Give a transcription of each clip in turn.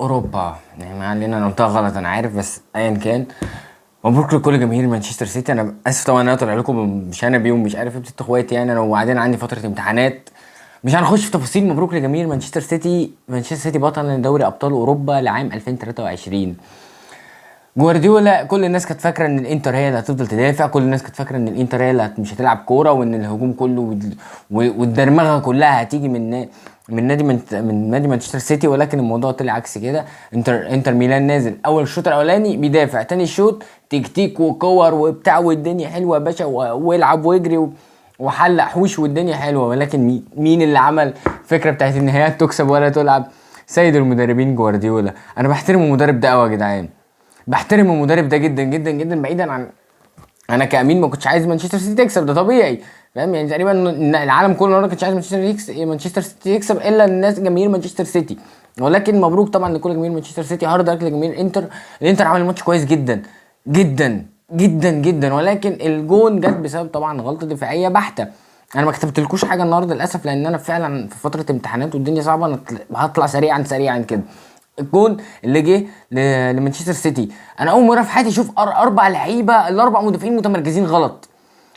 اوروبا. يعني ما علينا، انا قلتها غلط انا عارف، بس ايا كان. مبروك لكل جماهير مانشستر سيتي. انا اسف طبعا ان انا طالع لكم مش انا بيهم مش عارف ايه، ست اخواتي يعني انا، وبعدين عندي فتره امتحانات. مش هنخش في تفاصيل. مبروك لجماهير مانشستر سيتي. مانشستر سيتي بطل لدوري ابطال اوروبا لعام 2023. جوارديولا، كل الناس كانت فاكره ان الانتر هي اللي هتفضل تدافع، كل الناس كانت فاكره ان الانتر هي اللي مش هتلعب كوره، وان الهجوم كله والدرمغه كلها هتيجي من نادي مانشستر سيتي. ولكن الموضوع طلع عكس كده. انتر ميلان نازل اول الشوط الاولاني بيدافع، تاني الشوط تكتيك وكور وبتاع والدنيا حلوه يا باشا، والعب واجري وحلق حوش والدنيا حلوه. ولكن مين اللي عمل الفكره بتاعت ان هي تكسب ولا تلعب؟ سيد المدربين جوارديولا. انا بحترم المدرب ده قوي يا جدعان، بحترم المدرب ده جدا جدا جدا. بعيدا عن انا كامين ما كنتش عايز مانشستر سيتي تكسب، ده طبيعي فاهم يعني. تقريبا العالم كله ما كانش عايز مانشستر سيتي يكسب الا الناس جماهير مانشستر سيتي. ولكن مبروك طبعا لكل جماهير مانشستر سيتي، هارد لك لجماهير الانتر عمل ماتش كويس جدا جدا جدا جدا. ولكن الجون جت بسبب طبعا غلطه دفاعيه بحته. انا ما كتبتلكوش حاجه النهارده للاسف، لان انا فعلا في فتره امتحانات والدنيا صعبه. انا هطلع سريعا كده. الجون اللي جه لمانشستر سيتي، انا اول مره في حياتي اشوف اربع لعيبه، الاربع مدافعين متمركزين غلط.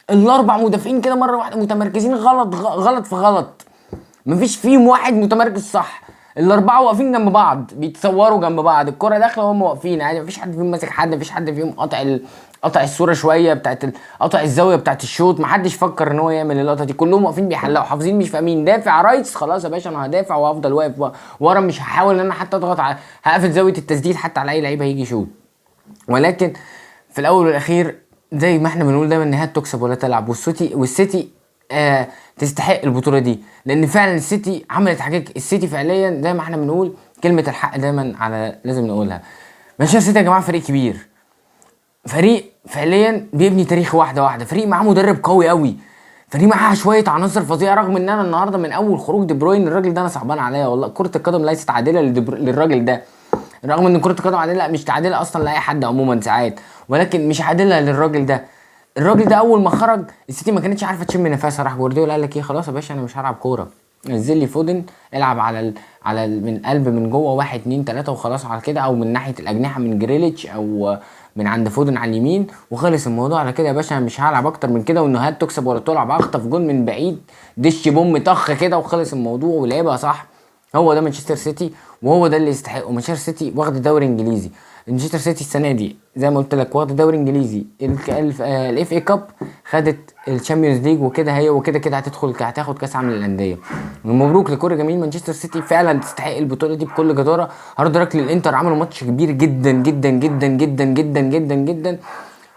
الاربع مدافعين كده مره واحده متمركزين غلط، غلط في غلط. مفيش فيهم واحد متمركز صح. الاربعه واقفين جنب بعض بيتصوروا جنب بعض، الكره داخله وهم واقفين عادي. مفيش حد فيهم ماسك حد، مفيش حد فيهم قطع الصوره شويه بتاعت قطع الزاويه بتاعت الشوط. محدش فكر ان هو يعمل اللقطه دي، كلهم واقفين بيحلقوا حافظين مش فاهمين. دافع رايس، خلاص يا باشا انا هدافع وهفضل واقف ورا، مش هحاول ان انا حتى اضغط على، هقفل زاويه التسديد حتى على اي لعيب هيجي يشوط. ولكن في الاول والاخير زي ما احنا بنقول دايما، النهايه تكسب ولا تلعب. والسيتي تستحق البطوله دي، لان فعلا السيتي عملت حاجات. السيتي فعليا زي ما احنا بنقول كلمه الحق دايما على لازم نقولها. مانشستر سيتي يا جماعه فريق كبير، فريق فعليا بيبني تاريخ واحده واحده، فريق معاه مدرب قوي قوي، فريق معاه شويه عناصر فظيعه. رغم ان انا النهارده من اول خروج دي بروين، الراجل ده انا صعبان عليا والله. كره القدم ليست عادله للراجل ده. رغم ان كره القدم عادله، مش عادله اصلا لاي حد عموما ساعات، ولكن مش عادله للراجل ده. الراجل ده اول ما خرج السيتي ما كانتش عارفه تشم نفسها. راح جوارديولا قال لك ايه، خلاص يا باشا انا مش هلعب كوره، نزل لي فودن العب من قلب من جوه 1 2 3 وخلاص على كده، او من ناحيه الاجنحه من جريليتش او من عند فودن على اليمين، وخلص الموضوع على كده يا باشا. انا مش هلعب اكتر من كده، والنهايه تكسب ولا تلعب. اخطف جون من بعيد دش بوم طخ كده وخلص الموضوع ولعبها صح. هو ده مانشستر سيتي، وهو ده اللي يستحقه. مانشستر سيتي واخد دوري انجليزي. مانشستر سيتي السنه دي زي ما قلت لك واخد دوري انجليزي، الاف اي كاب، خدت الشامبيونز ليج، وكده هي وكده كده هتاخد كاس عالم للانديه. مبروك لكل جماهير مانشستر سيتي، فعلا تستحق البطوله دي بكل جداره. هارد لك للانتر، عملوا ماتش كبير جدا جدا جدا جدا جدا جدا جدا.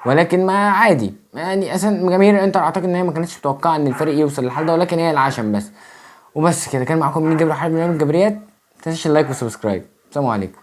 ولكن ما عادي يعني، اصلا جماهير الانتر اعتقد ان هي ما كانتش متوقعه ان الفريق يوصل للحل ده، ولكن هي العشم بس. وبس كده. كان معاكم مين جبر حرب من الجبريات. متنساش اللايك والسبسكرايب. السلام عليكم.